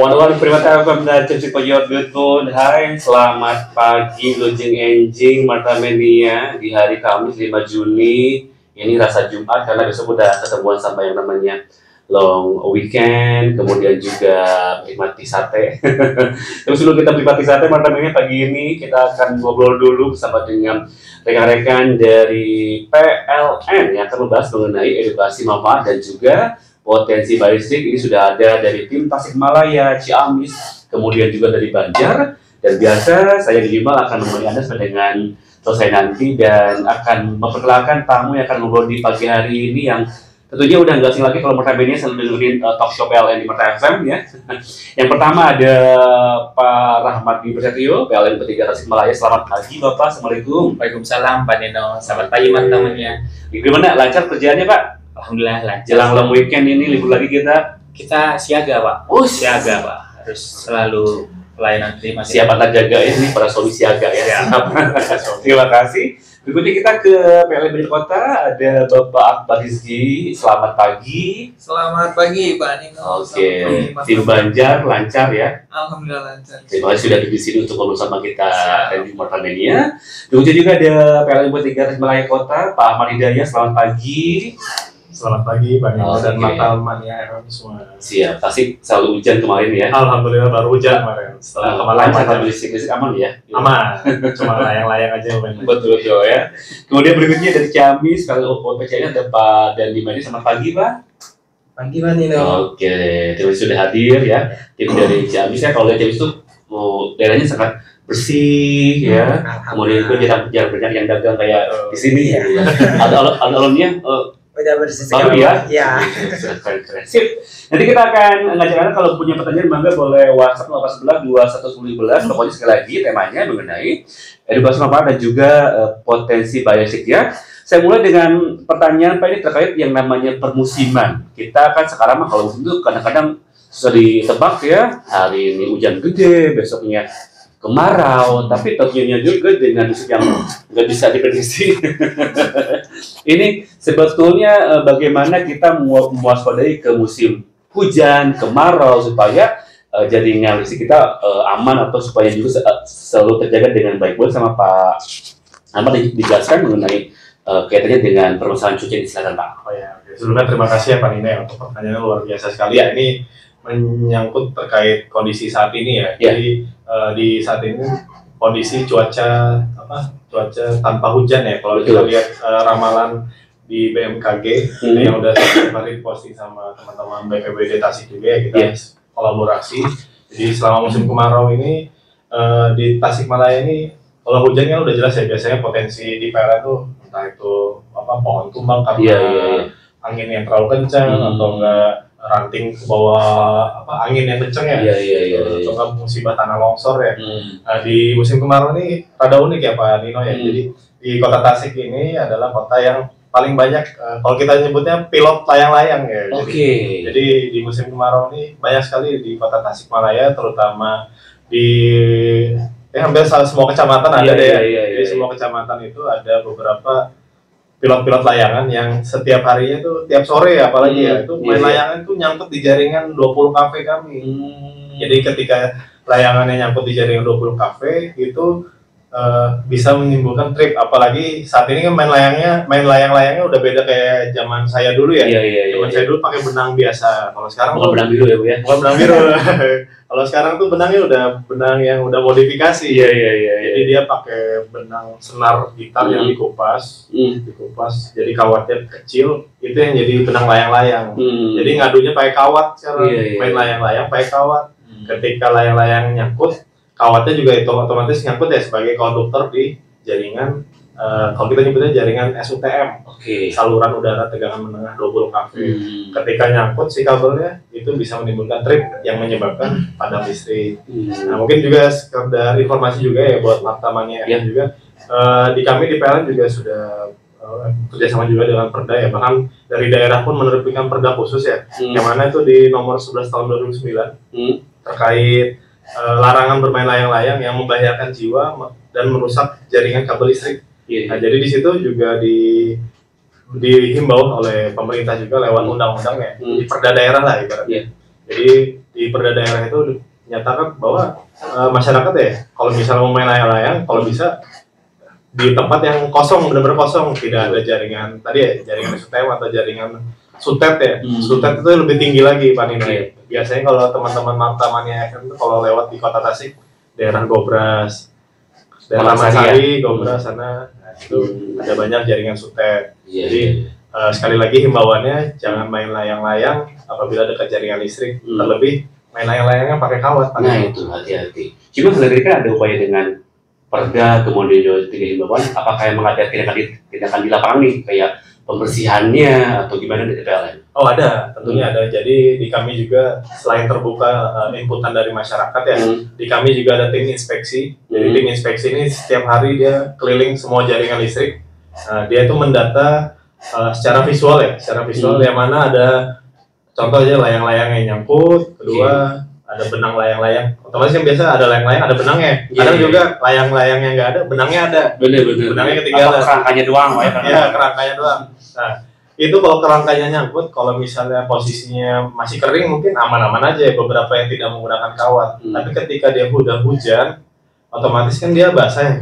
Wan primata FM dan Cipsi Koyor Getun. Hai, selamat pagi Lujeng Enjing Martamania di hari Kamis 5 Juni. Ini rasa Jumat karena besok udah ketemuan sama yang namanya long weekend, kemudian juga menikmati sate. Tapi sebelum kita menikmati sate Martamania pagi ini kita akan ngobrol dulu bersama dengan rekan-rekan dari PLN yang akan membahas mengenai edukasi manfaat dan juga potensi balistik. Ini sudah ada dari tim Tasikmalaya, Ciamis, kemudian juga dari Banjar. Dan biasa saya di Jimal akan menemani Anda sampai dengan selesai nanti dan akan memperkenalkan tamu yang akan ngobrol di pagi hari ini yang tentunya udah nggak asing lagi kalau Martamania selalu dengerin talk show PLN di Marta FM ya. Yang pertama ada Pak Rahmat Prasetyo, PLN P3 Tasikmalaya. Selamat pagi Bapak, Assalamualaikum. Waalaikumsalam Pak Nino, selamat pagi Martamania. Gimana lancar kerjaannya Pak? Alhamdulillah lancar. Jelang long weekend ini libur lagi kita siaga Pak. Oh siaga Pak, harus selalu pelayanan terima. Siap anda jaga ya, ini para suami siaga ya. Terima kasih. Berikutnya kita ke PLN Banjar Kota, ada Bapak Akbar Rizky. Selamat pagi. Selamat pagi Pak Nino. Oke, tim Banjar lancar ya. Alhamdulillah lancar. Terima kasih sudah di sini untuk ngobrol sama kita dan di Martamania. Berikutnya juga ada PLN P3 Tasikmalaya Kota, Pak Ahmad Hidayah. Selamat pagi. Selamat pagi Pak Nino dan Martamania FM semua. Siap, Tasik selalu hujan kemarin ya. Alhamdulillah baru hujan kemarin. Setelah kemarin lancar, listrik aman ya. Aman, cuma layang-layang aja. Betul ya. Kemudian berikutnya dari Ciamis, kalau OPC-nya ada Pak Dandi Madi. Selamat pagi Pak. Pagi Pak Nino. Oke, terima kasih sudah hadir ya. Tim dari Ciamis ya, kalau dari Ciamis itu daerahnya sangat bersih ya. Kemudian itu jarang banyak yang dagang kayak di sini ya. Alun-alunnya Udah bersih baru ya? Ya. Keren. Sip. Nanti kita akan ngajak Anda kalau punya pertanyaan bangga boleh WhatsApp 0811 2110. Pokoknya sekali lagi temanya mengenai edukasi manfaat dan juga potensi balistik ya. Saya mulai dengan pertanyaan Pak, ini terkait yang namanya permusiman. Kita kan sekarang mah kalau musim itu kadang-kadang susah ditebak ya. Hari ini hujan gede, besoknya kemarau, tapi tentunya juga dengan musim yang nggak bisa diprediksi. Ini sebetulnya bagaimana kita mewaspadai ke musim hujan, kemarau supaya jaringan listrik kita aman atau supaya juga selalu terjaga dengan baik. Boleh sama Pak Ahmad dijelaskan mengenai kaitannya dengan permasalahan cuci ini, silakan Pak. Oh ya, oke. Sebelumnya terima kasih ya Pak Nino untuk pertanyaannya luar biasa sekali ya. Ini menyangkut terkait kondisi saat ini ya. Jadi di saat ini kondisi cuaca tanpa hujan ya. Kalau kita lihat ramalan di BMKG yang udah kemarin posting sama teman-teman BPBD Tasik juga ya, kita kolaborasi. Jadi selama musim kemarau ini di Tasikmalaya ini kalau hujan kan udah jelas ya, biasanya potensi di PLN tuh entah itu pohon tumbang karena angin yang terlalu kencang atau enggak ranting ke bawah angin yang kencang ya, atau enggak musibah tanah longsor ya. Di musim kemarau ini rada unik ya Pak Nino ya. Jadi di kota Tasik ini adalah kota yang paling banyak kalau kita nyebutnya pilot layang-layang ya. Jadi di musim kemarau ini banyak sekali di kota Tasikmalaya, terutama di hampir semua kecamatan ada deh. Di semua kecamatan itu ada beberapa pilot-pilot layangan yang setiap harinya tuh tiap sore apalagi ya itu main layangan tuh nyangkut di jaringan 20 kafe kami. Jadi ketika layangannya nyangkut di jaringan 20 kafe itu bisa menimbulkan trip, apalagi saat ini kan main layang-layangnya udah beda kayak zaman saya dulu ya. Zaman saya dulu pakai benang biasa. Kalau sekarang bukan benang biru ya Bu ya. Bukan benang biru. Kalau sekarang tuh benangnya udah benang yang udah modifikasi. Jadi dia pakai benang senar gitar yang dikupas, jadi kawatnya kecil, itu yang jadi benang layang-layang. Jadi ngadunya pakai kawat sekarang, main layang-layang pakai kawat. Ketika layang-layang nyangkut, kawatnya juga itu otomatis nyangkut ya sebagai konduktor di jaringan. Kalau kita nyebutnya jaringan SUTM, saluran udara tegangan menengah 20 kV. Ketika nyangkut si kabelnya itu bisa menimbulkan trip yang menyebabkan padam listrik. Nah mungkin juga sekedar informasi juga ya buat Martamania juga. Di kami di PLN juga sudah kerjasama juga dengan Perda ya, bahkan dari daerah pun menerbitkan Perda khusus ya, yang mana itu di nomor 11 tahun 2009 terkait larangan bermain layang-layang yang membahayakan jiwa dan merusak jaringan kabel listrik. Nah, jadi di situ juga dihimbau oleh pemerintah juga lewat undang-undang ya, di perda daerah lah ibaratnya. Jadi di Perda daerah itu menyatakan bahwa masyarakat ya kalau misalnya mau main layang-layang, kalau bisa di tempat yang kosong, benar-benar kosong, tidak ada jaringan tadi ya, jaringan STM atau jaringan sutet ya. Sutet itu lebih tinggi lagi Pak Nino. Biasanya kalau teman-teman tamannya FM itu kalau lewat di Kota Tasik, daerah Gobras, daerah Masari, Gobras sana, nah, itu ada banyak jaringan sutet. Jadi sekali lagi himbauannya jangan main layang-layang apabila dekat jaringan listrik, terlebih main layang-layangnya pakai kawat. Nah itu hati-hati. Cuma sebenarnya kan ada upaya dengan Perda, kemudian juga 3 himbauan, apakah yang mengadakan tindakan di lapangan nih, kayak pembersihannya atau gimana dari PLN? Oh ada, tentunya ada. Jadi di kami juga selain terbuka inputan dari masyarakat ya, di kami juga ada tim inspeksi. Jadi tim inspeksi ini setiap hari dia keliling semua jaringan listrik. Dia itu mendata secara visual ya, yang mana ada contoh aja layang-layang yang nyangkut, kedua ada benang layang-layang. Otomatis yang biasa ada layang-layang, ada benangnya. Kadang juga layang-layang yang nggak ada, benangnya ada. Bener. Benangnya ketinggalan. Kerangkanya doang, ya kerangkanya doang. Nah, itu kalau kerangkanya nyangkut, kalau misalnya posisinya masih kering mungkin aman-aman aja. Beberapa yang tidak menggunakan kawat. Tapi ketika dia udah hujan, otomatis kan dia basah ya.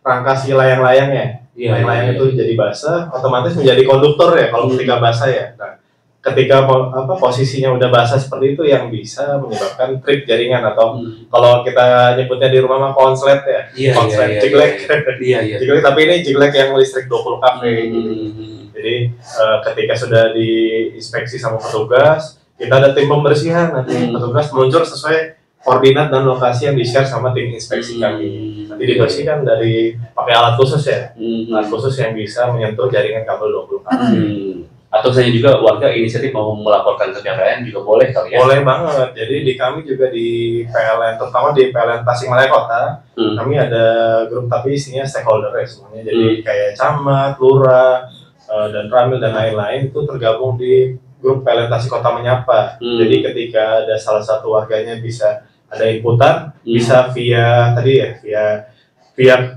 Rangka si layang-layangnya. Layang-layang itu jadi basah, otomatis menjadi konduktor ya kalau ketika basah ya. Nah, ketika posisinya udah basah seperti itu yang bisa menyebabkan trip jaringan atau kalau kita nyebutnya di rumah mah konslet ya, jiglek. Jiglek, tapi ini jiglek yang listrik 20 kV gitu. Jadi ketika sudah diinspeksi sama petugas, kita ada tim pembersihan, nanti petugas meluncur sesuai koordinat dan lokasi yang di-share sama tim inspeksi kami. Nanti dibersihkan dari pakai alat khusus ya, alat khusus yang bisa menyentuh jaringan kabel 20 kV. Atau saya juga warga inisiatif mau melaporkan ke PLN juga boleh kali ya? Boleh banget. Jadi di kami juga di PLN, terutama di PLN Tasikmalaya Kota, kami ada grup tapi isinya stakeholder ya semuanya. Jadi kayak camat, lurah, dan ramil dan lain-lain itu tergabung di grup PLN Tasik Kota Menyapa. Jadi ketika ada salah satu warganya bisa ada inputan, bisa via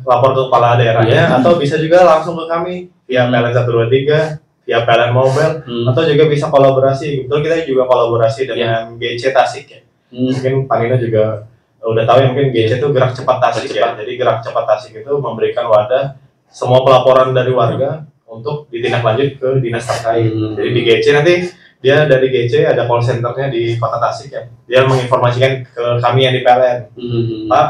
lapor ke kepala daerahnya, atau bisa juga langsung ke kami via PLN 123. Ya PLN Mobile atau juga bisa kolaborasi. Betul, kita juga kolaborasi dengan GC Tasik ya. Mungkin Pak Nino juga udah tahu ya, mungkin GC itu Gerak Cepat Tasik ya. Jadi Gerak Cepat Tasik itu memberikan wadah semua pelaporan dari warga untuk ditindaklanjut ke dinas terkait. Jadi di GC nanti dia dari GC ada call centernya di Kota Tasik ya. Dia menginformasikan ke kami yang di PLN. Pak,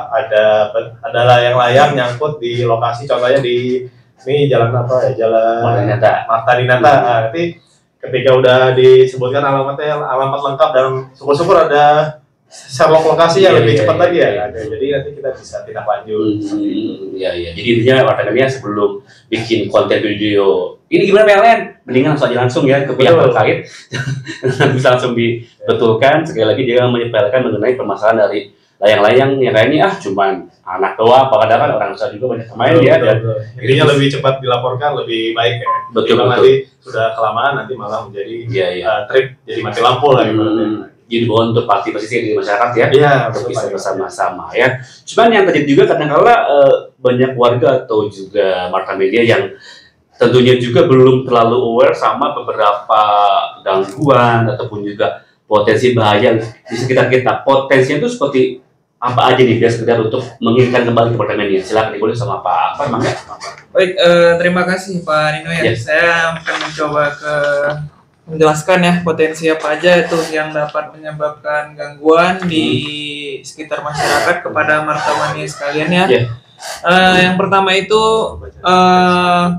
ada layang-layang nyangkut di lokasi, contohnya di ini jalan apa ya, jalan Marta Dinata. Nanti ketika udah disebutkan alamatnya, alamat lengkap dan syukur-syukur ada Sherlock lokasi yang lebih cepat lagi ya. Jadi nanti kita bisa tindak lanjut. Jadi intinya warganya sebelum bikin konten video ini gimana PLN, mendingan langsung ya ke pihak terkait, bisa langsung dibetulkan. Sekali lagi dia menyepelekan mengenai permasalahan dari layang-layang yang kayaknya cuman anak doang, padahal kan orang besar juga banyak main ya. Intinya lebih cepat dilaporkan lebih baik ya. Betul. Nanti sudah kelamaan nanti malah menjadi trip, jadi mati lampu lah ibaratnya. Jadi bahwa untuk partisipasi di masyarakat ya, untuk bisa bersama-sama ya. Cuman yang terjadi juga kadang-kala banyak warga atau juga marka media yang tentunya juga belum terlalu aware sama beberapa gangguan ataupun juga potensi bahaya di sekitar kita. Potensinya itu seperti apa aja nih, biar sekedar untuk mengingatkan kembali kepada media. Silakan boleh sama Pak Mangga. Baik, terima kasih Pak Nino ya. Saya akan mencoba menjelaskan ya potensi apa aja itu yang dapat menyebabkan gangguan di sekitar masyarakat kepada markamania sekalian ya. Yang pertama itu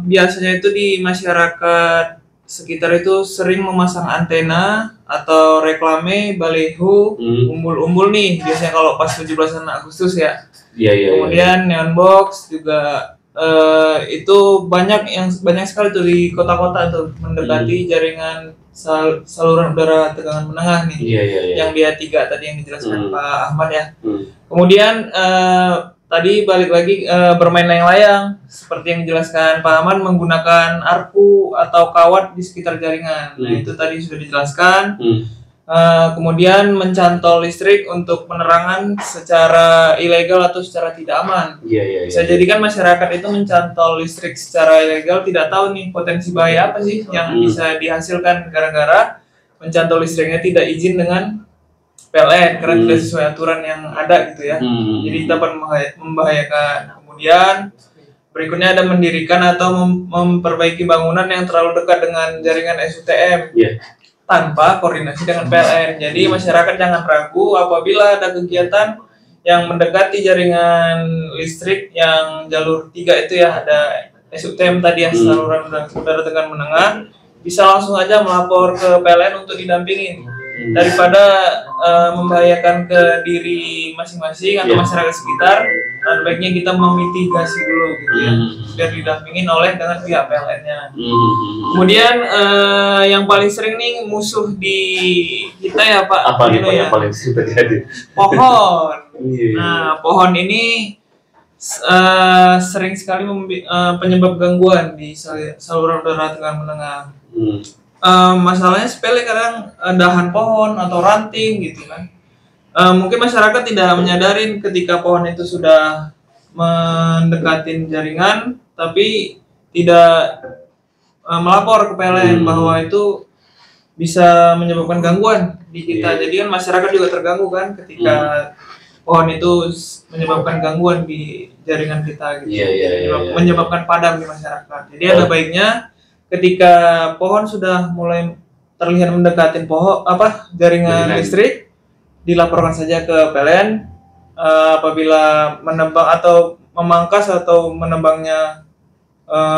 biasanya itu di masyarakat sekitar itu sering memasang antena atau reklame, baliho, umbul-umbul nih biasanya kalau pas 17 Agustus ya. Kemudian neon box juga itu banyak sekali tuh di kota-kota tuh mendekati jaringan saluran udara tegangan menengah nih. Yang dia 3 tadi yang dijelaskan Pak Ahmad ya. Kemudian tadi balik lagi bermain layang-layang seperti yang dijelaskan Pak Ahmad, menggunakan arku atau kawat di sekitar jaringan. Nah itu tadi sudah dijelaskan. Kemudian mencantol listrik untuk penerangan secara ilegal atau secara tidak aman. Bisa jadi kan masyarakat itu mencantol listrik secara ilegal, tidak tahu nih potensi bahaya apa sih yang bisa dihasilkan gara-gara mencantol listriknya tidak izin dengan PLN karena tidak sesuai aturan yang ada gitu ya. Jadi dapat membahayakan. Kemudian berikutnya ada mendirikan atau memperbaiki bangunan yang terlalu dekat dengan jaringan SUTM tanpa koordinasi dengan PLN. Jadi masyarakat jangan ragu apabila ada kegiatan yang mendekati jaringan listrik yang jalur 3 itu ya, ada SUTM tadi ya, saluran udara tegangan menengah, bisa langsung aja melapor ke PLN untuk didampingin daripada membahayakan ke diri masing-masing atau masyarakat sekitar. Baiknya kita memitigasi dulu gitu ya, biar didampingin oleh dengan pihak PLN-nya. Kemudian yang paling sering nih musuh di kita ya Pak, apa nih Pak yang paling sering terjadi? Pohon. Nah, pohon ini sering sekali penyebab gangguan di saluran udara tegangan menengah. Masalahnya sepele, kadang dahan pohon atau ranting gitu kan. Mungkin masyarakat tidak menyadari ketika pohon itu sudah mendekatin jaringan, tapi tidak melapor ke PLN bahwa itu bisa menyebabkan gangguan di kita. Jadi kan masyarakat juga terganggu kan ketika pohon itu menyebabkan gangguan di jaringan kita gitu. Menyebabkan padam di masyarakat. Jadi ada baiknya ketika pohon sudah mulai terlihat mendekatin jaringan listrik, dilaporkan saja ke PLN. Apabila menebang atau memangkas atau menebangnya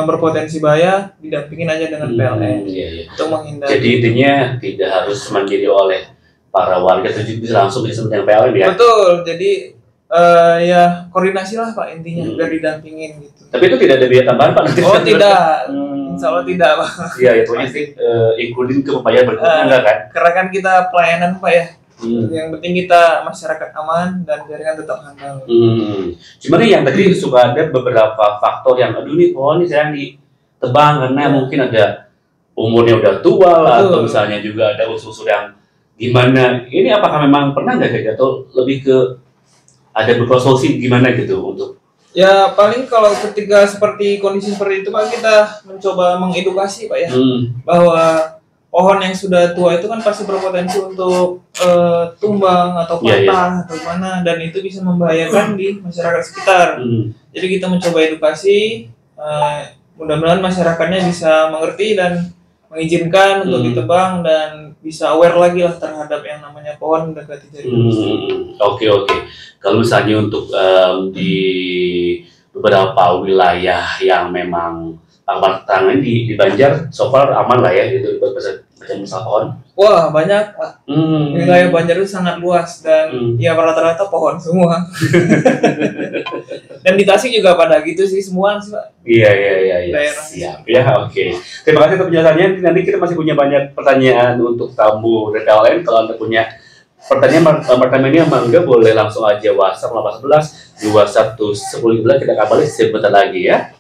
berpotensi bahaya, didampingin aja dengan PLN untuk menghindari. Jadi intinya tidak harus mandiri oleh para warga, tapi bisa langsung bisa dengan PLN ya. Betul. Jadi ya koordinasi lah Pak intinya, biar didampingin gitu. Tapi itu tidak ada biaya tambahan Pak? Oh tidak, insya Allah tidak Pak. Iya, itu sih including ke pembayaran berikutnya enggak kan? Karena kan kita pelayanan Pak ya. Yang penting kita masyarakat aman dan jaringan tetap handal. Cuma nih yang tadi suka ada beberapa faktor yang aduh nih pohon ini sayang ditebang karena mungkin ada umurnya udah tua lah, atau misalnya juga ada usus yang gimana. Ini apakah memang pernah nggak kayak atau lebih ke ada beberapa solusi gimana gitu untuk? Ya paling kalau ketika seperti kondisi seperti itu Pak, kita mencoba mengedukasi Pak ya, bahwa pohon yang sudah tua itu kan pasti berpotensi untuk tumbang atau patah atau mana, dan itu bisa membahayakan di masyarakat sekitar. Jadi kita mencoba edukasi, mudah-mudahan masyarakatnya bisa mengerti dan mengizinkan untuk ditebang dan bisa aware lagi lah terhadap yang namanya pohon mendekati jaringan listrik. Oke. Kalau misalnya untuk di beberapa wilayah yang memang tangan di Banjar, so far aman lah ya gitu masalah pohon. Wah banyak Pak. Wilayah Banjar itu sangat luas dan ya rata-rata pohon semua. Dan di Tasik juga pada gitu sih semua sih Pak. Iya. Siap ya, oke. Terima kasih untuk penjelasannya. Nanti kita masih punya banyak pertanyaan untuk tamu PLN. Kalau Anda punya pertanyaan pertamanya mangga boleh langsung aja WhatsApp 811 21 10 kita kabari sebentar lagi ya.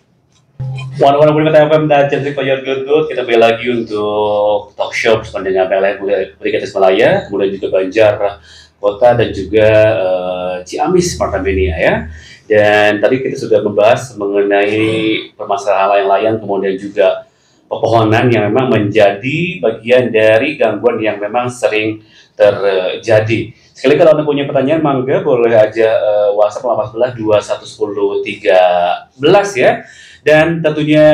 Walaupun kita FM dan Centric for Your Good, kita kembali lagi untuk talk show bersama dengan PLN Budi Malaya, kemudian juga Banjar Kota dan juga Ciamis Martamania ya. Dan tadi kita sudah membahas mengenai permasalahan layang-layang, kemudian juga pepohonan yang memang menjadi bagian dari gangguan yang memang sering terjadi. Sekali kalau Anda punya pertanyaan, mangga boleh aja WhatsApp 18 21 10 13 ya. Dan tentunya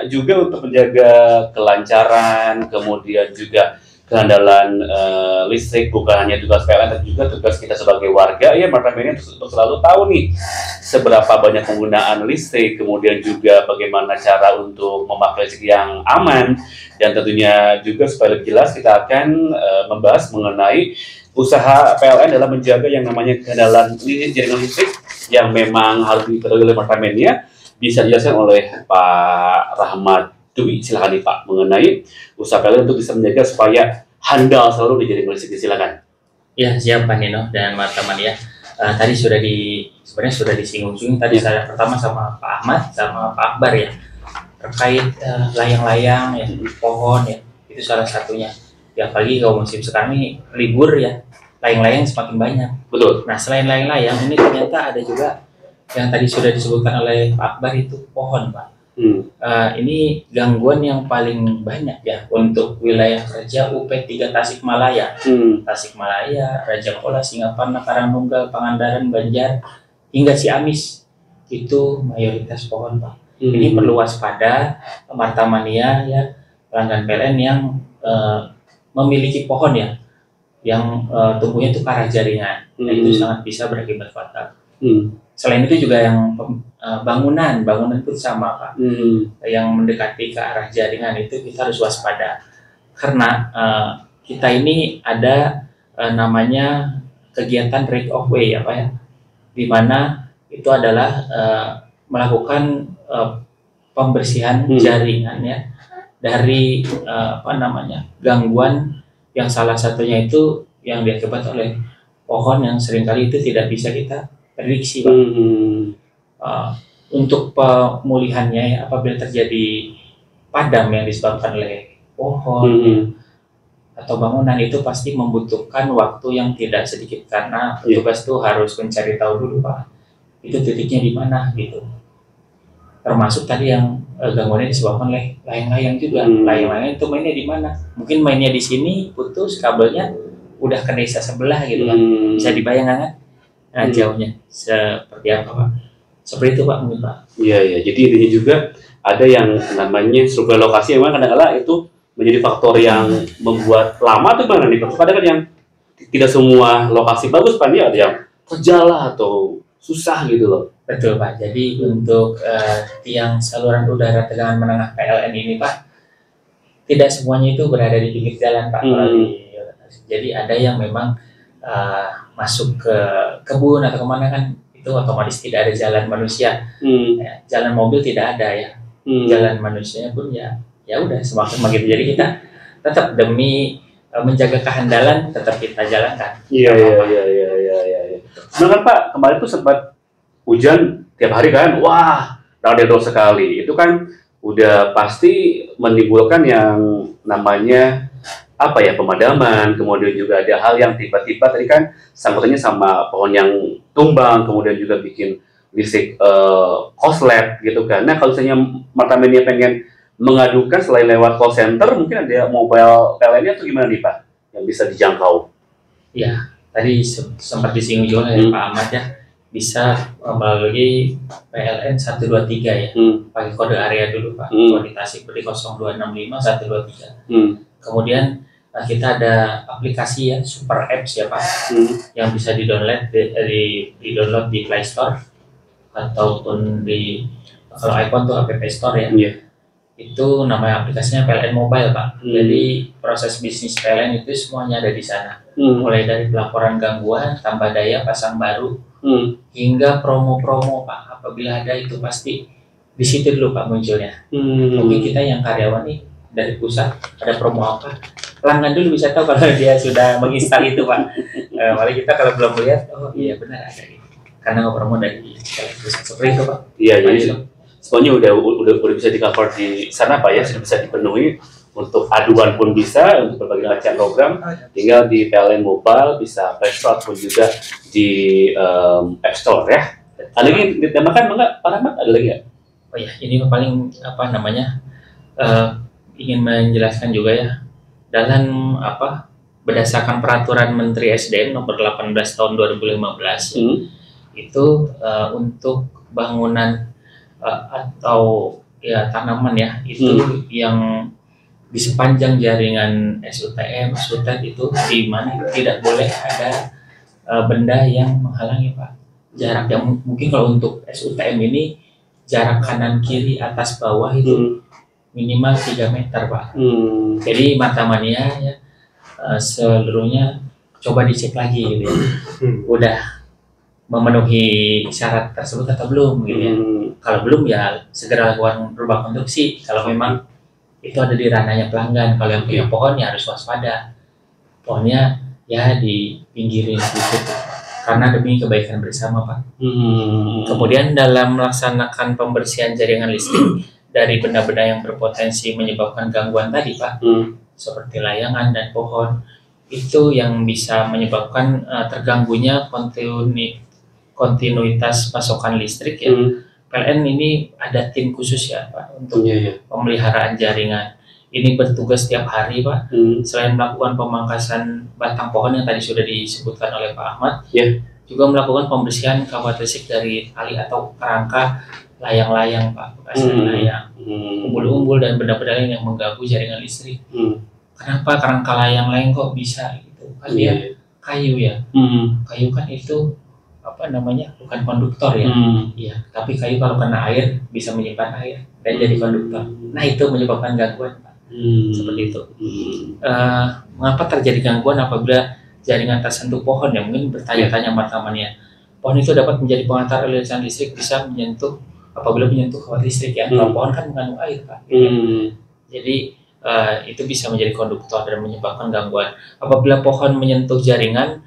juga untuk menjaga kelancaran, kemudian juga kehandalan listrik, bukan hanya tugas PLN, tapi juga tugas kita sebagai warga ya Martamania untuk selalu tahu nih seberapa banyak penggunaan listrik, kemudian juga bagaimana cara untuk memakai listrik yang aman, dan tentunya juga supaya lebih jelas kita akan membahas mengenai usaha PLN dalam menjaga yang namanya kehandalan jaringan listrik yang memang harus diketahui oleh Martamania. Bisa dijelaskan oleh Pak Rahmat Dwi, silakan nih Pak, mengenai usaha PLN untuk bisa menjaga supaya handal selalu di jaringan listrik, silakan. Ya siap Pak Nino dan teman-teman ya. Tadi sebenarnya sudah disinggung tadi saya pertama sama Pak Ahmad sama Pak Akbar ya, terkait layang-layang ya, pohon ya, itu salah satunya. Ya apalagi kalau musim sekarang ini libur ya, layang-layang semakin banyak. Betul. Nah selain layang-layang ini ternyata ada juga yang tadi sudah disebutkan oleh Pak Akbar, itu pohon Pak. Ini gangguan yang paling banyak ya untuk wilayah kerja UP3 Tasikmalaya. Tasikmalaya, Raja Pola, Singaparna, Karangnunggal, Pangandaran, Banjar, hingga Ciamis itu mayoritas pohon, Pak. Ini perlu waspada Martamania ya, pelanggan PLN yang memiliki pohon ya, yang tumbuhnya itu karah jaringan, itu sangat bisa berakibat fatal. Selain itu juga yang bangunan itu sama, Pak. Yang mendekati ke arah jaringan itu kita harus waspada, karena kita ini ada namanya kegiatan right of way apa ya, di mana itu adalah melakukan pembersihan jaringan ya dari gangguan yang salah satunya itu yang diakibat oleh pohon yang seringkali itu tidak bisa kita prediksi, Pak. Untuk pemulihannya ya, apabila terjadi padam yang disebabkan oleh pohon atau bangunan, itu pasti membutuhkan waktu yang tidak sedikit, karena petugas itu harus mencari tahu dulu, Pak, itu titiknya di mana gitu. Termasuk tadi yang gangguannya disebabkan oleh layang-layang juga. Layang-layang itu mainnya di mana? Mungkin mainnya di sini, putus kabelnya udah ke desa sebelah gitu kan. Bisa dibayangkan kan? Nah, jauhnya seperti apa, Pak? Seperti itu, Pak, mungkin, Pak. Iya. Jadi intinya juga ada yang namanya struktur lokasi yang memang kadang-kadang itu menjadi faktor yang membuat lama tuh mana nih? Kadang kan yang tidak semua lokasi bagus, Pak, ada yang terjala atau susah gitu loh. Betul, Pak. Jadi untuk tiang saluran udara tegangan menengah PLN ini, Pak, tidak semuanya itu berada di pinggir jalan, Pak. Jadi ada yang memang masuk ke kebun atau kemana kan, itu otomatis tidak ada jalan manusia. Jalan mobil tidak ada ya. Jalan manusianya pun ya udah semakin begitu. Jadi kita tetap demi menjaga kehandalan tetap kita jalankan. Iya. Nah kan, Pak, kemarin tuh sempat hujan tiap hari kan, wah, rada sekali. Itu kan udah pasti menimbulkan yang namanya pemadaman, kemudian juga ada hal yang tiba-tiba tadi kan sangkutannya sama pohon yang tumbang, kemudian juga bikin listrik koslet gitu kan. Nah kalau misalnya Martamania pengen mengadukan selain lewat call center, mungkin ada mobile PLN-nya atau gimana nih, Pak, yang bisa dijangkau? Ya, tadi sempat disinggung juga ya Pak Ahmad ya, bisa melalui PLN 123 ya, pakai kode area dulu, Pak. Kode Tasik beri 0265 123. Kemudian kita ada aplikasi ya, Super Apps ya, Pak, yang bisa di-download di Play Store ataupun di, kalau iPhone tuh App Store ya. Itu namanya aplikasinya PLN Mobile, Pak. Jadi proses bisnis PLN itu semuanya ada di sana. Mulai dari pelaporan gangguan, tambah daya, pasang baru, hingga promo-promo, Pak. Apabila ada itu pasti di situ dulu, Pak, munculnya. Mungkin kita yang karyawan nih dari pusat ada promo apa, pelanggan dulu bisa tahu kalau dia sudah menginstal itu, Pak. Malah kita kalau belum lihat, oh iya benar ada gitu. Karena promo dari pusat seperti itu, Pak. Iya, jadi semuanya udah bisa di cover di sana, Pak ya, sudah bisa dipenuhi. Untuk aduan pun bisa, untuk berbagai macam program, tinggal di PLN Mobile, bisa Play Store pun juga di App Store ya. Ada lagi ditambahkan enggak, Pak Ahmad? Ada lagi nggak? Oh ya, ini paling ingin menjelaskan juga ya, dalam berdasarkan peraturan Menteri SDM nomor 18 tahun 2015 itu untuk bangunan atau ya tanaman ya itu yang di sepanjang jaringan SUTM, SUTET itu di mana tidak boleh ada benda yang menghalangi, Pak. Jarak yang mungkin kalau untuk SUTM ini jarak kanan kiri atas bawah itu minimal 3 meter, Pak. Jadi Martamania ya seluruhnya coba dicek lagi gitu ya. Udah memenuhi syarat tersebut atau belum gitu ya. Kalau belum ya segera lakukan rubah konstruksi. Kalau memang itu ada di ranahnya pelanggan. Kalau yang punya pohon ya harus waspada. Pohonnya ya dipinggirin sedikit karena demi kebaikan bersama, Pak. Kemudian dalam melaksanakan pembersihan jaringan listrik dari benda-benda yang berpotensi menyebabkan gangguan tadi, Pak, seperti layangan dan pohon, itu yang bisa menyebabkan terganggunya kontinuitas pasokan listrik ya. PLN ini ada tim khusus ya Pak untuk pemeliharaan jaringan. Ini bertugas setiap hari Pak. Selain melakukan pemangkasan batang pohon yang tadi sudah disebutkan oleh Pak Ahmad, juga melakukan pembersihan kawat listrik dari tali atau kerangka layang-layang Pak, bekas layang, umbul-umbul dan benda-benda lain yang mengganggu jaringan listrik. Kenapa kerangka layang-layang kok bisa gitu? Kan dia kayu ya. Kayu kan itu apa namanya, bukan konduktor ya. Iya, tapi kayu kalau kena air bisa menyimpan air dan jadi konduktor. Nah itu menyebabkan gangguan Pak. Seperti itu. Mengapa terjadi gangguan apabila jaringan tersentuh pohon ya? Mungkin bertanya-tanya teman-temannya. Pohon itu dapat menjadi pengantar aliran listrik, bisa menyentuh apabila menyentuh kawat listrik ya. Kalau pohon kan mengandung air Pak. Jadi itu bisa menjadi konduktor dan menyebabkan gangguan. Apabila pohon menyentuh jaringan,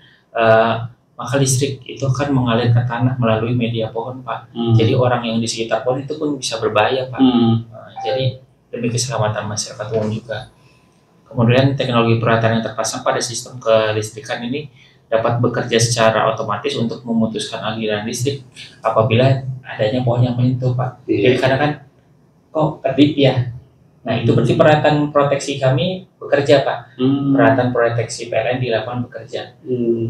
maka listrik itu akan mengalir ke tanah melalui media pohon Pak. Jadi orang yang di sekitar pohon itu pun bisa berbahaya Pak. Jadi demi keselamatan masyarakat umum juga. Kemudian teknologi peralatan yang terpasang pada sistem kelistrikan ini dapat bekerja secara otomatis untuk memutuskan aliran listrik apabila adanya pohon yang menyentuh Pak. Jadi kadang kan kok kedip ya. Nah itu berarti peralatan proteksi kami bekerja Pak. Peralatan proteksi PLN di lapangan bekerja.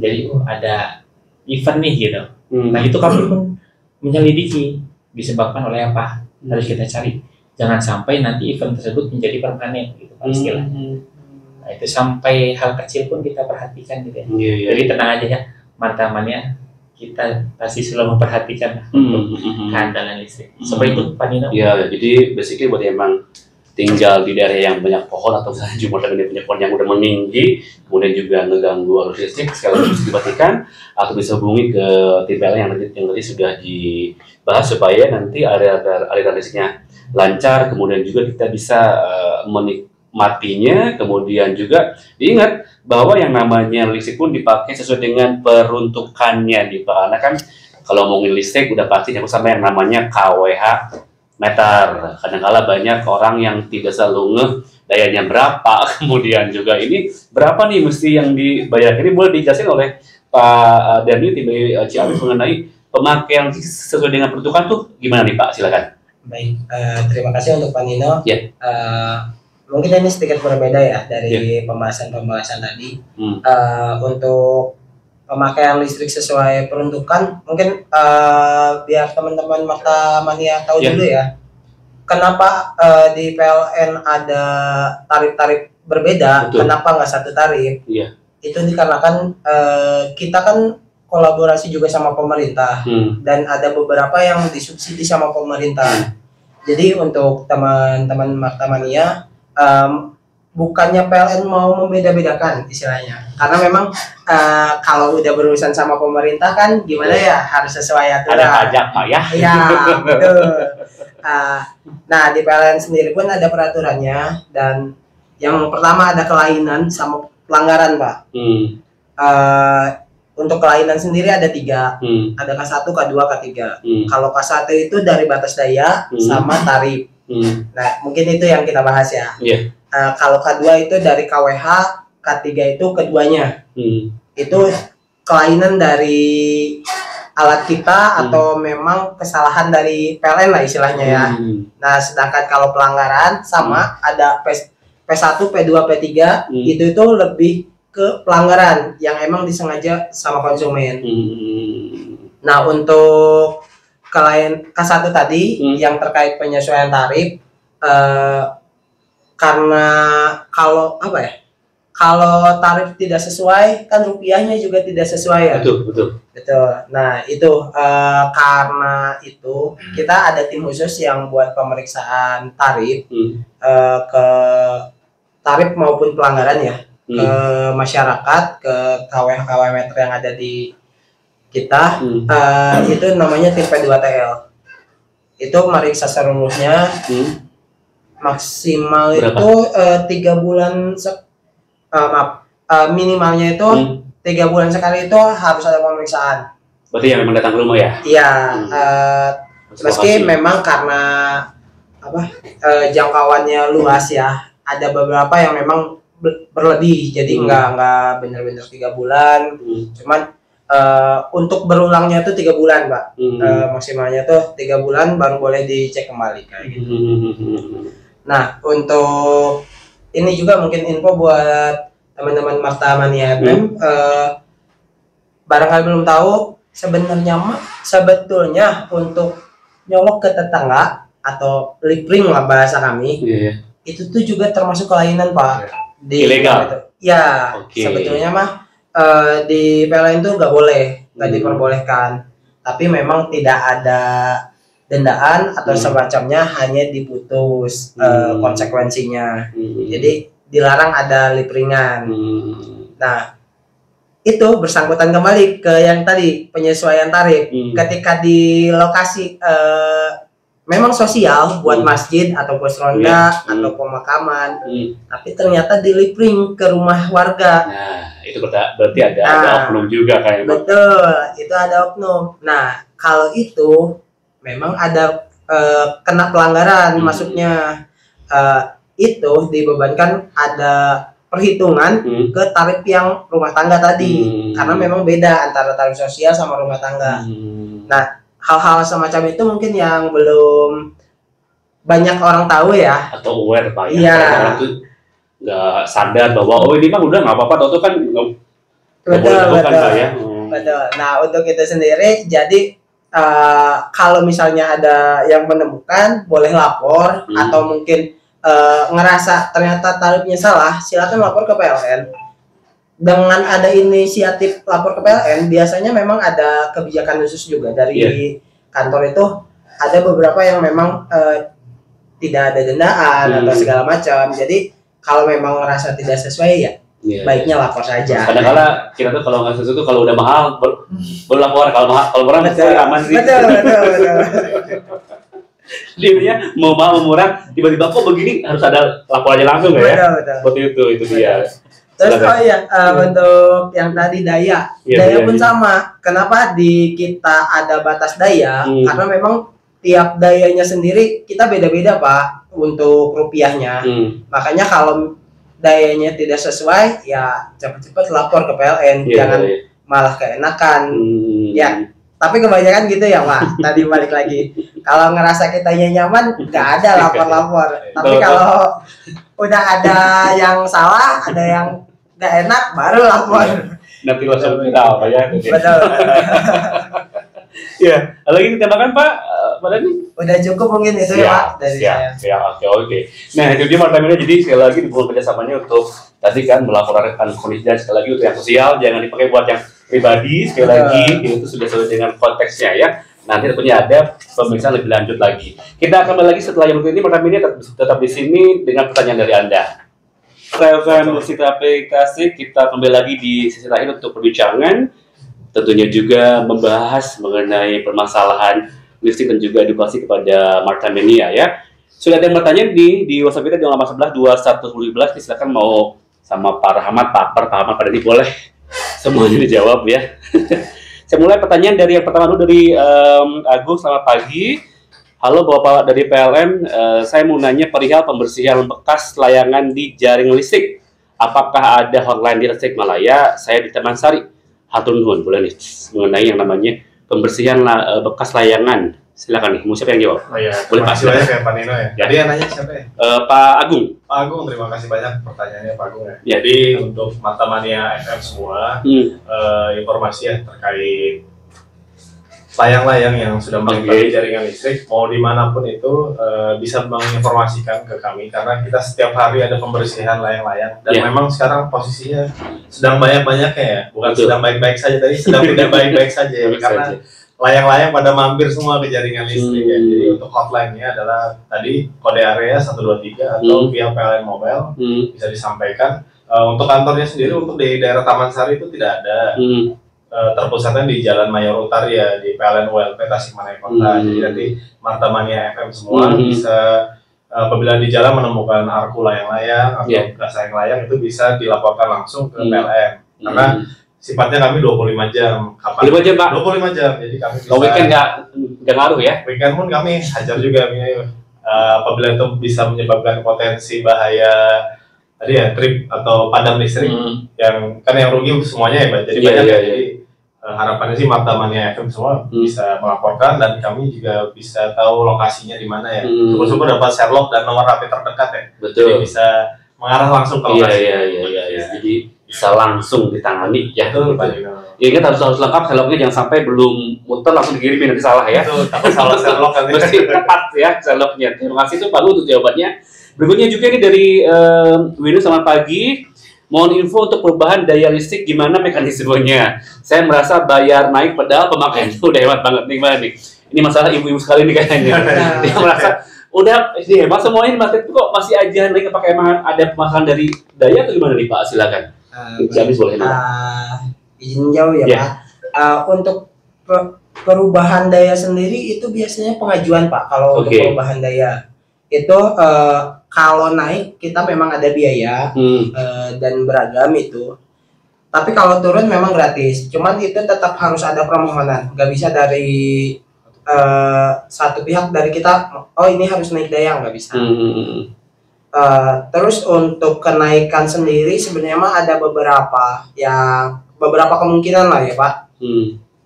Jadi ada event nih gitu. Nah itu kami pun menyelidiki disebabkan oleh apa, harus kita cari. Jangan sampai nanti event tersebut menjadi permanen gitu Pak istilahnya. Nah itu sampai hal kecil pun kita perhatikan gitu ya. Jadi tenang aja ya teman-temannya, kita pasti selalu memperhatikan untuk kehandalan listrik. Seperti itu Pak Nino. Ya, jadi basically buat emang tinggal di daerah yang banyak pohon atau cuma banyak pohon yang udah meninggi, kemudian juga ngeganggu arus listrik, sekali harus diperhatikan atau bisa hubungi ke tim PLN yang tadi sudah dibahas supaya nanti aliran listriknya lancar, kemudian juga kita bisa menikmatinya. Kemudian juga diingat bahwa yang namanya listrik pun dipakai sesuai dengan peruntukannya nih Pak, karena kan kalau ngomongin listrik udah pasti nyambung sama yang namanya KWH meter. Kadang-kala banyak orang yang tidak selalu ngeh dayanya berapa, kemudian juga ini berapa nih mesti yang dibayar. Ini boleh dijelasin oleh Pak Dani tim Ciamis mengenai pemakaian sesuai dengan peruntukan tuh gimana nih Pak? Silakan. Baik, terima kasih untuk Pak Nino. Mungkin ini sedikit berbeda ya dari pembahasan tadi. Untuk pemakaian listrik sesuai peruntukan, mungkin biar teman-teman Marta Mania tahu dulu ya, kenapa di PLN ada tarif-tarif berbeda. Kenapa nggak satu tarif? Itu dikarenakan kita kan kolaborasi juga sama pemerintah, dan ada beberapa yang disubsidi sama pemerintah. Jadi untuk teman-teman Marta Mania, bukannya PLN mau membeda-bedakan istilahnya, karena memang kalau udah berurusan sama pemerintah kan gimana ya, harus sesuai aturan. Ada pajak Pak ya? Iya betul. Nah di PLN sendiri pun ada peraturannya, dan yang pertama ada kelainan sama pelanggaran Pak. Untuk kelainan sendiri ada 3, ada K1, K2, K3. Kalau K1 itu dari batas daya sama tarif. Nah mungkin itu yang kita bahas ya. Kalau K2 itu dari KWH, K3 itu keduanya. Itu kelainan dari alat kita atau memang kesalahan dari PLN lah istilahnya ya. Nah sedangkan kalau pelanggaran sama ada P1, P2, P3 itu lebih ke pelanggaran yang emang disengaja sama konsumen. Nah untuk K1 tadi yang terkait penyesuaian tarif, karena kalau kalau tarif tidak sesuai kan rupiahnya juga tidak sesuai ya. Betul. Nah itu karena itu kita ada tim khusus yang buat pemeriksaan tarif ke tarif maupun pelanggaran ya, ke masyarakat, ke KWH meter yang ada di kita. Itu namanya tim P2TL. Itu meriksa seluruhnya. Maksimal berapa? Itu 3 bulan minimalnya itu 3 bulan sekali itu harus ada pemeriksaan. Berarti yang memang datang ke rumah ya? Iya. Meski memang karena jangkauannya luas ya, ada beberapa yang memang berlebih, jadi nggak benar-benar 3 bulan. Cuman untuk berulangnya itu 3 bulan, Pak. Maksimalnya tuh 3 bulan baru boleh dicek kembali kayak gitu. Nah, untuk ini juga mungkin info buat teman-teman Marta Mania FM, barangkali belum tahu, sebetulnya untuk nyolok ke tetangga atau lipring lah bahasa kami, itu tuh juga termasuk kelainan, Pak. Ilegal. Ya, sebetulnya mah di PLN itu nggak boleh, nggak diperbolehkan. Tapi memang tidak ada dendaan atau semacamnya, hanya diputus konsekuensinya. Jadi dilarang ada lipringan. Nah, itu bersangkutan kembali ke yang tadi penyesuaian tarif. Ketika di lokasi memang sosial buat masjid atau pos ronda atau pemakaman, tapi ternyata dilipring ke rumah warga. Nah, itu berarti ada oknum juga kayak. Betul, itu ada oknum. Nah, kalau itu memang ada kena pelanggaran, maksudnya itu dibebankan ada perhitungan ke tarif yang rumah tangga tadi, karena memang beda antara tarif sosial sama rumah tangga. Nah, hal-hal semacam itu mungkin yang belum banyak orang tahu ya, atau aware, Pak, ya. Orang tuh nggak sadar bahwa ini mah udah nggak apa-apa, atau kan betul. Nah, untuk itu sendiri, jadi kalau misalnya ada yang menemukan, boleh lapor, atau mungkin ngerasa ternyata tarifnya salah, silakan lapor ke PLN. Dengan ada inisiatif lapor ke PLN, biasanya memang ada kebijakan khusus juga dari kantor itu. Ada beberapa yang memang tidak ada dendaan atau segala macam. Jadi kalau memang ngerasa tidak sesuai, ya baiknya lapor saja. Kadang-kadang kita tuh kalau nggak sesuai, kalau udah mahal baru lapor. Kalau murah aman sih. Betul. Dia mau mahal murah, tiba-tiba kok begini, harus ada lapor aja langsung ya. Seperti itu dia. Terus untuk yang tadi daya pun sama. Kenapa di kita ada batas daya? Karena memang tiap dayanya sendiri kita beda-beda, Pak, untuk rupiahnya. Makanya kalau dayanya tidak sesuai, ya cepat-cepat lapor ke PLN, jangan malah keenakan. Ya, tapi kebanyakan gitu ya, Pak. Tadi balik lagi, kalau ngerasa kitanya nyaman, nggak ada lapor-lapor. Tapi kalau udah ada yang salah, ada yang nggak enak, baru lapor. Nanti langsung viral, Pak, ya. Betul. Ya, lagi ditambahkan, Pak, pada ini? Udah cukup mungkin itu ya, Pak, dari saya. Oke. Nah, itu dia Marta Mania. Jadi sekali lagi dibuat kerjasamanya untuk tadi kan melaporkan kondisi, dan sekali lagi untuk yang sosial, jangan dipakai buat yang pribadi. Sekali lagi itu sudah sesuai dengan konteksnya ya. Nanti tentunya ada pemeriksaan lebih lanjut lagi. Kita akan kembali lagi setelah yang berikut ini. Marta Mania tetap di sini dengan pertanyaan dari Anda. Rekan Musik Aplikasi, kita kembali lagi di sesi terakhir untuk perbincangan. Tentunya juga membahas mengenai permasalahan listrik dan juga edukasi kepada Marta Mania ya. Sudah ada yang bertanya di WhatsApp kita di 0811 2112. Silakan mau sama Pak Rahmat, Pak Ahmad pada ini boleh semuanya dijawab ya. Saya mulai pertanyaan dari yang pertama dulu dari Agung. Selamat pagi. Halo Bapak dari PLN, saya mau nanya perihal pembersihan bekas layangan di jaring listrik. Apakah ada hotline di Tasikmalaya? Saya di Taman Sari. Hatur nuhun, boleh nih mengenai yang namanya pembersihan bekas layangan. Silakan nih, mau siapa yang jawab? Oh iya, boleh Pak. Terima kasih banyak ya Pak Nino ya. Jadi yang nanya siapa ya? Pak Agung. Pak Agung, terima kasih banyak pertanyaannya Pak Agung ya. Ya. Jadi untuk Marta Mania FM semua, informasi ya terkait layang-layang yang sudah melintasi jaringan listrik, mau dimanapun itu bisa menginformasikan ke kami, karena kita setiap hari ada pembersihan layang-layang, dan memang sekarang posisinya sedang banyak-banyaknya ya, bukan sedang baik-baik saja, tadi sedang tidak baik-baik saja ya, karena layang-layang pada mampir semua ke jaringan listrik ya. Jadi untuk hotline-nya adalah tadi kode area 123 atau via PLN Mobile bisa disampaikan. Untuk kantornya sendiri untuk di daerah Taman Sari itu tidak ada. Terpusatnya di Jalan Mayor Utaria di PLN ULP Tasikmalaya Kota. Jadi nanti Marta Mania FM semua bisa apabila di jalan menemukan arku layang-layang atau gas layang-layang, itu bisa dilaporkan langsung ke PLN. Karena sifatnya kami 25 jam. Kapan? 25 jam, Pak? 25 jam. Jadi kami bisa... weekend nggak ngaruh ya? Weekend pun kami hajar juga. Apabila itu bisa menyebabkan potensi bahaya tadi ya, trip atau padam listrik, yang kan yang rugi semuanya ya, Pak. Jadi banyak ya. Jadi harapannya sih Martamania FM semua bisa melaporkan dan kami juga bisa tahu lokasinya di mana ya. Syukur-syukur dapat Sherlock dan nomor HP terdekat ya. Betul. Jadi bisa mengarah langsung ke lokasi. Iya. Jadi bisa langsung ditangani ya. Betul, Pak Nino. Ya, kita harus lengkap Sherlocknya, jangan sampai belum muter langsung dikirimin, nanti salah ya. Betul, takut salah Sherlock kan. Mesti tepat ya Sherlocknya. Terima kasih tuh Pak Lu untuk jawabannya. Berikutnya juga nih dari Windu, selamat pagi. Mohon info untuk perubahan daya listrik, gimana mekanismenya? Saya merasa bayar naik padahal pemakaiannya udah hemat banget nih, gimana nih? Ini masalah ibu-ibu sekali nih kayaknya. Dia merasa udah hemat semuanya, market kok masih aja naik, apakah emang ada permasalahan dari daya atau gimana nih Pak? Silakan. Jamis boleh nih. Izin jauh ya Pak. Untuk perubahan daya sendiri itu biasanya pengajuan Pak. Kalau untuk perubahan daya itu kalau naik kita memang ada biaya dan beragam itu. Tapi kalau turun memang gratis. Cuman itu tetap harus ada permohonan. Nggak bisa dari satu pihak dari kita, oh ini harus naik daya, nggak bisa. Terus untuk kenaikan sendiri sebenarnya mah ada beberapa kemungkinan lah ya Pak.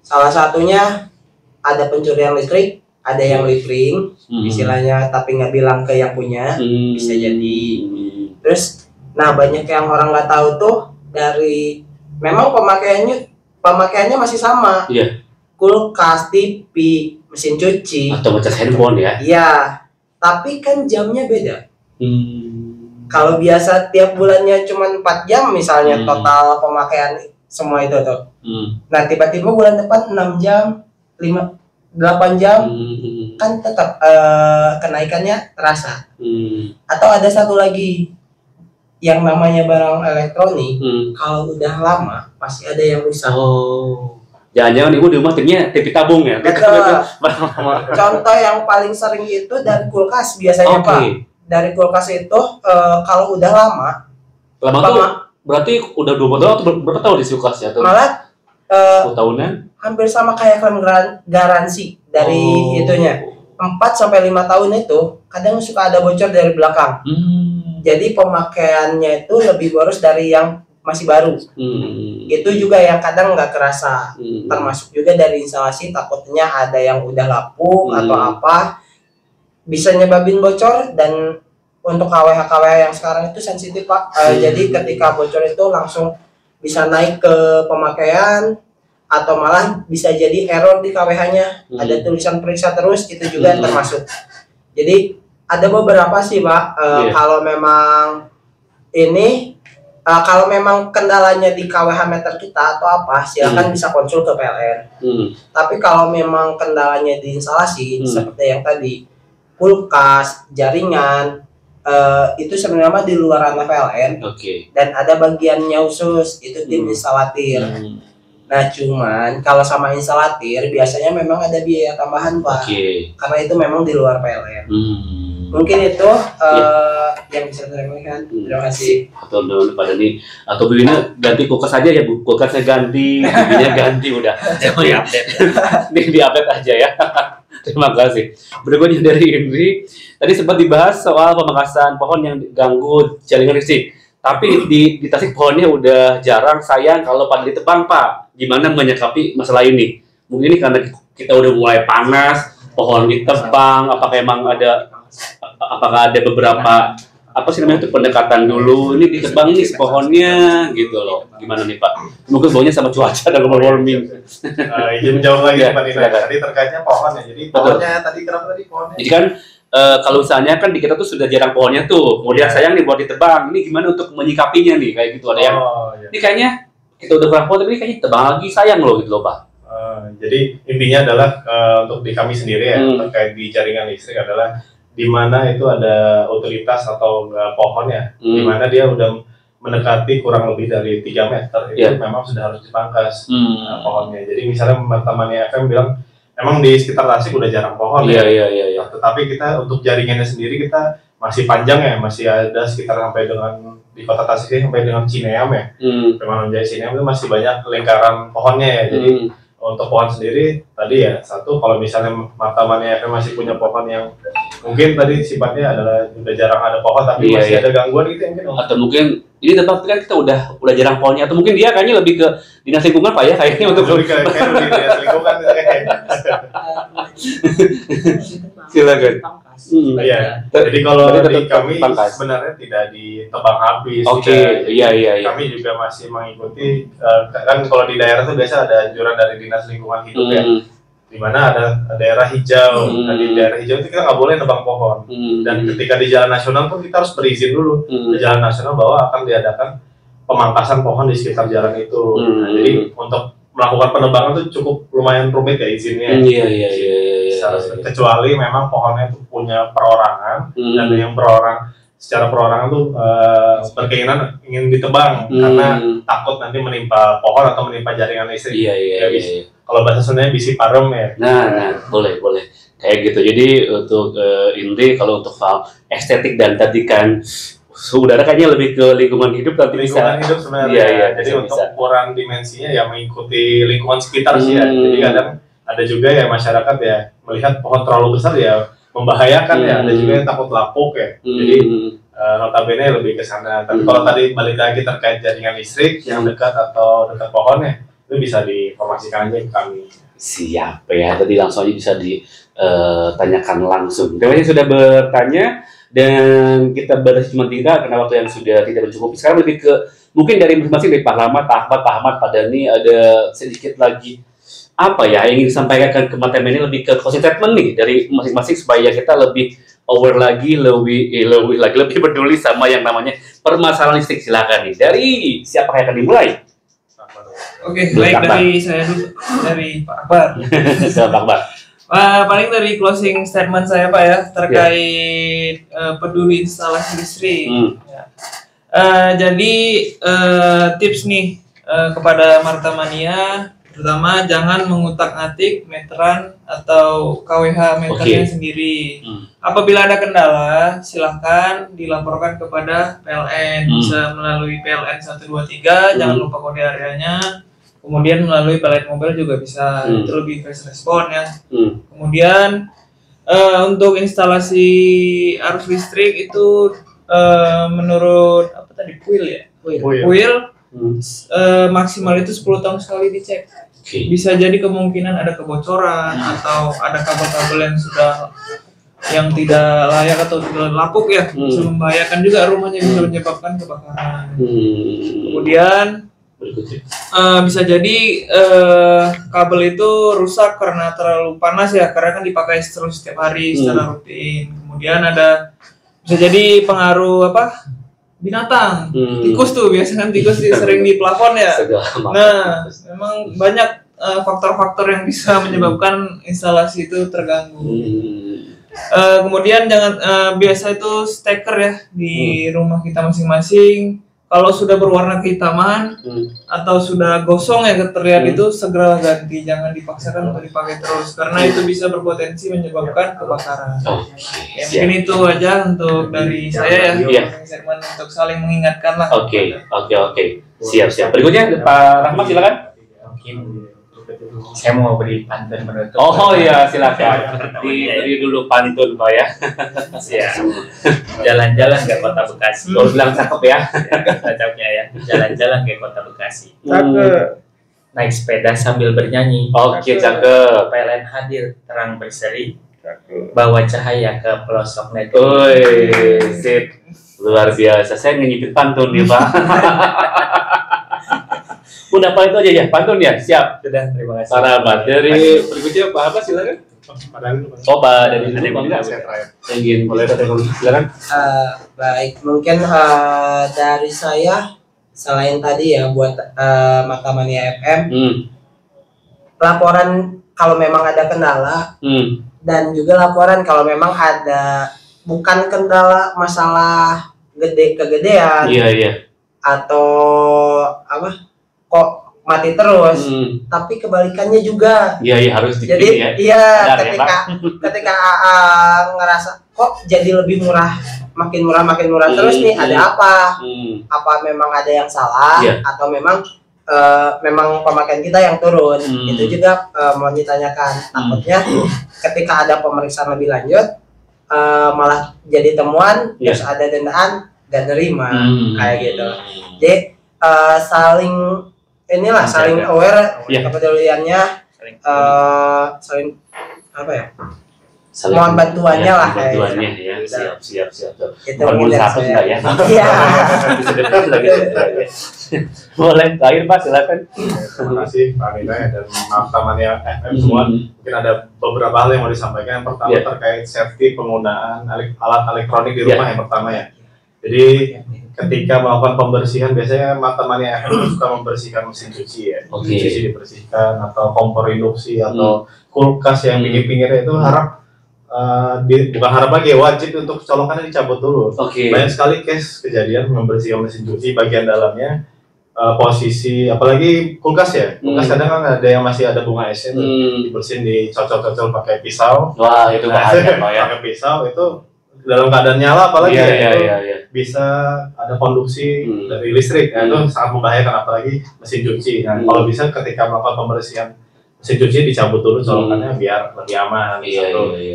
Salah satunya ada pencurian listrik. Ada yang living, istilahnya, tapi nggak bilang ke yang punya, bisa jadi. Terus, nah banyak yang orang nggak tahu tuh dari, memang pemakaiannya masih sama. Kulkas, TV, mesin cuci. Atau ngecas handphone ya? Iya, tapi kan jamnya beda. Kalau biasa tiap bulannya cuma 4 jam misalnya total pemakaian semua itu tuh. Nah tiba-tiba bulan depan 6 jam, 8 jam, kan tetap kenaikannya terasa. Atau ada satu lagi yang namanya barang elektronik, kalau udah lama pasti ada yang rusak. Jangan-jangan ibu di rumah timnya TV tabung ya? Contoh yang paling sering itu dari kulkas biasanya Pak. Dari kulkas itu kalau udah lama tuh berarti udah 2 tahun atau berapa tahun di kulkasnya? Malah 10 tahunan? Hampir sama kayak klaim garansi dari itunya. 4-5 tahun itu kadang suka ada bocor dari belakang. Jadi pemakaiannya itu lebih boros dari yang masih baru. Itu juga yang kadang nggak kerasa. Termasuk juga dari instalasi, takutnya ada yang udah lapuk atau apa, bisa nyebabin bocor. Dan untuk KWH yang sekarang itu sensitif Pak. Jadi ketika bocor itu langsung bisa naik ke pemakaian, atau malah bisa jadi error di KWH-nya. Ada tulisan periksa terus, itu juga termasuk. Jadi ada beberapa sih Pak, kalau memang kalau memang kendalanya di KWH meter kita atau apa, silakan bisa konsul ke PLN. Tapi kalau memang kendalanya di instalasi, seperti yang tadi, kulkas, jaringan, itu sebenarnya di luar ranah PLN. Dan ada bagiannya khusus, itu tim instalatir. Nah cuman kalau sama instalatir biasanya memang ada biaya tambahan Pak, karena itu memang di luar PLN. Mungkin itu yang bisa saya sampaikan. Terima kasih. Atau pada nih, atau Bu Wina ganti kulkas aja ya Bu, kulkasnya ganti, TV-nya ganti udah. Di-update aja ya. Terima kasih. Berikutnya dari Indri, tadi sempat dibahas soal pemangkasan pohon yang ganggu jaringan listrik. Tapi di Tasik pohonnya udah jarang, sayang kalau pada ditebang Pak. Gimana menyikapi masalah ini? Mungkin ini karena kita udah mulai panas, pohon ditebang, apakah ada beberapa pendekatan dulu, ini ditebang nih pohonnya gitu loh. Gimana nih Pak? Mungkin baunya sama cuaca dan global warming. Izin menjawab lagi Pak Nina. Tadi terkaitnya pohon ya. Jadi pohonnya tadi kenapa tadi pohonnya? Jadi kan kalau misalnya kan di kita tuh sudah jarang pohonnya tuh, kemudian sayang nih buat ditebang. Ini gimana untuk menyikapinya nih kayak gitu? Ada yang ini kayaknya kita udah kurang pohon, tapi kayaknya tebang lagi sayang loh gitu loh Pak. Jadi intinya adalah untuk di kami sendiri ya, terkait di jaringan listrik adalah di mana itu ada otoritas atau pohon ya, di mana dia udah mendekati kurang lebih dari 3 meter, itu memang sudah harus dipangkas pohonnya. Jadi misalnya Martamania FM bilang memang di sekitar Tasik udah jarang pohon ya. Tetapi kita untuk jaringannya sendiri kita masih panjang ya, masih ada sekitar sampai dengan di kota Tasik sampai dengan Cineam ya. Memang Jaya Cineam itu masih banyak lingkaran pohonnya ya. Jadi untuk pohon sendiri tadi ya, satu kalau misalnya Martamania FM masih punya pohon yang mungkin tadi sifatnya adalah udah jarang ada pohon tapi masih ada gangguan gitu mungkin. Atau mungkin Ini tempat kan kita udah jarang pohonnya, atau mungkin dia kayaknya lebih ke dinas lingkungan Pak ya kayaknya untuk lebih ke dinas lingkungan. Silakan. Iya. Jadi kalau di kami sebenarnya tidak ditebang habis. Oke, iya. Kami juga masih mengikuti kan kalau di daerah tuh biasa ada anjuran dari dinas lingkungan hidup ya. Di mana ada daerah hijau. Nah, di daerah hijau itu kita nggak boleh nebang pohon. Dan ketika di jalan nasional pun kita harus berizin dulu di jalan nasional bahwa akan diadakan pemangkasan pohon di sekitar jalan itu. Nah, jadi untuk melakukan penebangan itu cukup lumayan rumit ya izinnya. Iya. Kecuali memang pohonnya itu punya perorangan dan yang secara perorangan tuh berkeinginan ingin ditebang karena takut nanti menimpa pohon atau menimpa jaringan listrik. Iya. Kalau bahasa Sundanya bisi parem ya. Nah, boleh kayak gitu. Jadi untuk Indri kalau untuk estetik dan tadi kan udara kayaknya lebih ke lingkungan hidup tapi lingkungan hidup sebenarnya. Iya. Jadi untuk ukuran dimensinya ya mengikuti lingkungan sekitar sih ya. Jadi kadang ada juga ya masyarakat ya melihat pohon terlalu besar ya membahayakan ya. Ada juga yang takut lapuk ya. Jadi notabene lebih ke sana. Tapi kalau tadi balik lagi terkait jaringan listrik yang dekat atau dekat pohonnya itu bisa diinformasikan aja ke kami. Siap ya. Tadi langsung aja bisa ditanyakan langsung. Terima kasih sudah bertanya. Dan kita batas cuma 3 karena waktu yang sudah tidak mencukupi. Sekarang lebih ke mungkin dari masing-masing dari Pak Rahmat, Pak Ahmad, Pak Dhani ada sedikit lagi apa ya yang ingin disampaikan ke materi ini lebih ke closing statement nih dari masing-masing supaya kita lebih aware lagi, lebih peduli sama yang namanya permasalahan listrik. Silakan nih dari siapa yang akan dimulai? Oke, baik dari saya dulu dari Pak Akbar. Silakan Pak Akbar. Paling dari closing statement saya Pak ya terkait peduli instalasi listrik. Ya. Jadi tips nih kepada Marta Mania, pertama jangan mengutak-atik meteran atau KWH meternya sendiri. Apabila ada kendala, silahkan dilaporkan kepada PLN. Bisa melalui PLN 123, jangan lupa kode areanya. Kemudian melalui pelet mobile juga bisa, itu lebih fast respon ya. Kemudian untuk instalasi arus listrik itu menurut apa tadi Puil maksimal itu 10 tahun sekali dicek. Bisa jadi kemungkinan ada kebocoran atau ada kabel-kabel yang tidak layak atau tidak lapuk ya, bisa membahayakan juga rumahnya, bisa menyebabkan kebakaran. Kemudian bisa jadi kabel itu rusak karena terlalu panas ya, karena kan dipakai terus setiap hari secara rutin. Kemudian bisa jadi pengaruh binatang, tikus tuh biasanya kan tikus sering di plafon ya. Nah, memang banyak faktor-faktor yang bisa menyebabkan instalasi itu terganggu. Kemudian biasa itu steker ya di rumah kita masing-masing. Kalau sudah berwarna kehitaman atau sudah gosong ya terlihat itu segera ganti, jangan dipaksakan untuk dipakai terus karena itu bisa berpotensi menyebabkan kebakaran. Ya, mungkin itu aja untuk dari saya ya. Segmen untuk saling mengingatkan lah. Oke. Siap. Berikutnya Pak Rahmat silakan. Mungkin saya mau beri pantun penutup. Oh iya, silakan. Beri dulu pantun Pak ya. Siap. Jalan-jalan ke Kota Bekasi. Kalau bilang cakep ya. Cakepnya ya. Jalan-jalan ke Kota Bekasi. Cakep. Naik sepeda sambil bernyanyi. Oke, cakep. PLN hadir terang berseri. Bawa cahaya ke pelosok negeri. Woi, sip. Luar biasa. Saya ngintipin pantun nih Pak. Udah Pak itu aja ya, pantun ya, siap. Sudah, terima kasih. Selamat. Dari berikutnya Pak apa silakan. Pak dari dulu enggak? Saya ingin boleh silakan. Baik, mungkin dari saya selain tadi ya buat Makamania FM, laporan kalau memang ada kendala dan juga laporan kalau memang ada bukan kendala masalah kegedean. Iya. Atau kok mati terus, tapi kebalikannya juga. Iya harus jadi ya. Iya, ketika ngerasa kok jadi lebih murah, makin murah terus nih, ada apa? Apa memang ada yang salah atau memang pemakaian kita yang turun? Itu juga mau ditanyakan. Takutnya ketika ada pemeriksaan lebih lanjut malah jadi temuan terus ada dendaan gak nerima kayak gitu. Jadi saling saling aware kepeduliannya, saling apa ya? Mohon bantuannya lah bantuannya ya. Siap. Itu bukan satu enggak ya? Iya. Boleh, terakhir Pak, silakan. Terima kasih Pak Nina dan teman-temannya FM semua. Mungkin ada beberapa hal yang mau disampaikan. Yang pertama terkait safety penggunaan alat elektronik di rumah yang pertama ya. Jadi ketika melakukan pembersihan biasanya teman-temannya FM suka membersihkan mesin cuci ya. Mesin cuci dibersihkan atau kompor induksi atau kulkas yang pinggir-pinggirnya itu bukan harap lagi, wajib untuk colokannya dicabut dulu. Banyak sekali case kejadian membersihkan mesin cuci bagian dalamnya, posisi apalagi kulkas ya. Kulkas kadang kan ada yang masih ada bunga esnya tuh, dibersihin, dicocol-cocol pakai pisau. Wah, itu bahaya Pak ya. Pakai pisau itu dalam keadaan nyala apalagi bisa ada konduksi dari listrik. Itu sangat membahayakan apalagi mesin cuci. Nah, kalau bisa ketika melakukan pembersihan mesin cuci dicabut dulu colokannya biar lebih aman.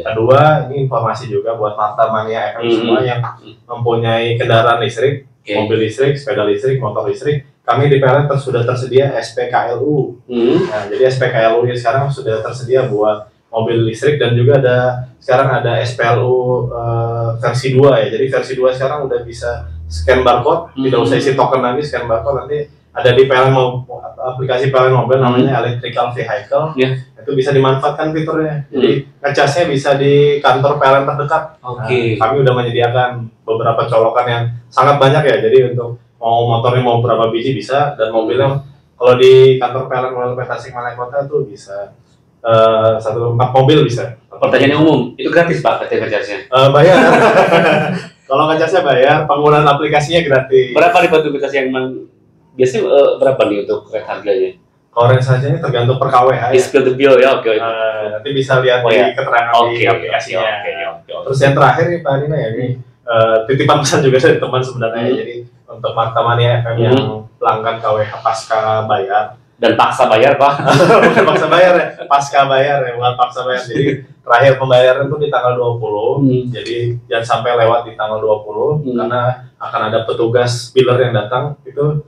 Kedua, ini informasi juga buat teman-temannya FM semua yang mempunyai kendaraan listrik, mobil listrik, sepeda listrik, motor listrik. Kami di PLN sudah tersedia SPKLU. Nah, jadi SPKLU ini sekarang sudah tersedia buat mobil listrik dan juga sekarang ada SPLU versi 2 ya. Jadi versi 2 sekarang udah bisa scan barcode, tidak usah isi token lagi, scan barcode nanti ada di PLN aplikasi PLN Mobile namanya Electrical Vehicle. Itu bisa dimanfaatkan fiturnya. Jadi ngecasnya bisa di kantor PLN terdekat. Nah, kami udah menyediakan beberapa colokan yang sangat banyak ya. Jadi untuk mau motornya mau berapa biji bisa, dan mobilnya kalau di kantor PLN Mobile Tasikmalaya tuh bisa 4 mobil bisa. Pertanyaan umum, itu gratis Pak ketika ngecasnya? Bayar. Kalau ngecasnya bayar, penggunaan aplikasinya gratis. Berapa nih aplikasi yang biasanya berapa nih untuk rate harganya? Kalau range harganya tergantung per KWH ya. Spill the bill ya, oke. Nanti bisa lihat di keterangan di aplikasinya. Terus yang terakhir nih Pak Nina ya, ini titipan pesan juga dari teman sebenarnya. Jadi untuk teman-temannya FM yang pelanggan KWH pasca bayar. Dan paksa bayar Pak? Bukan paksa bayar ya, pasca bayar ya, bukan paksa bayar. Jadi terakhir pembayaran itu di tanggal 20. Jadi jangan sampai lewat di tanggal 20 karena akan ada petugas biller yang datang. Itu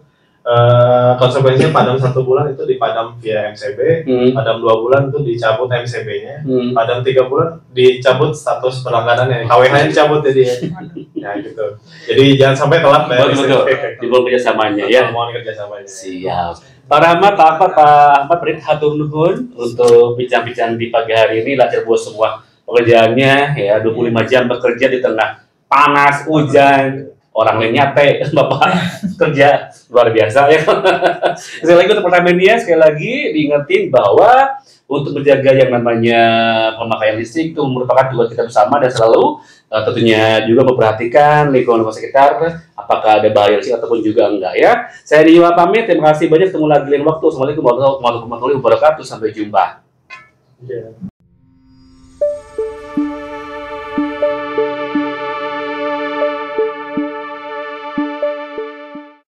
konsekuensinya padam 1 bulan itu dipadam via MCB, padam 2 bulan itu dicabut MCB-nya, padam 3 bulan dicabut status pelangganannya, KWH-nya dicabut jadi ya. Ya gitu. Jadi jangan sampai telat bayar. Betul. Dibawa kerjasamanya ya. Mohon kerjasamanya. Siap. Pak Rahmat, Pak Ahmad, beri hatur nuhun untuk bincang-bincang di pagi hari ini. Lancar buat semua pekerjaannya ya, 25 jam bekerja di tengah panas, hujan. Orang lain nyate, Bapak kerja luar biasa ya. Sekali lagi untuk pertamanya, sekali lagi diingetin bahwa untuk menjaga yang namanya pemakaian listrik itu merupakan tugas kita bersama, dan selalu tentunya juga memperhatikan lingkungan sekitar, apakah ada bahaya listrik ataupun juga enggak ya. Saya Diwa pamit, terima kasih banyak, ketemu lagi lain waktu. Assalamualaikum warahmatullahi wabarakatuh, sampai jumpa.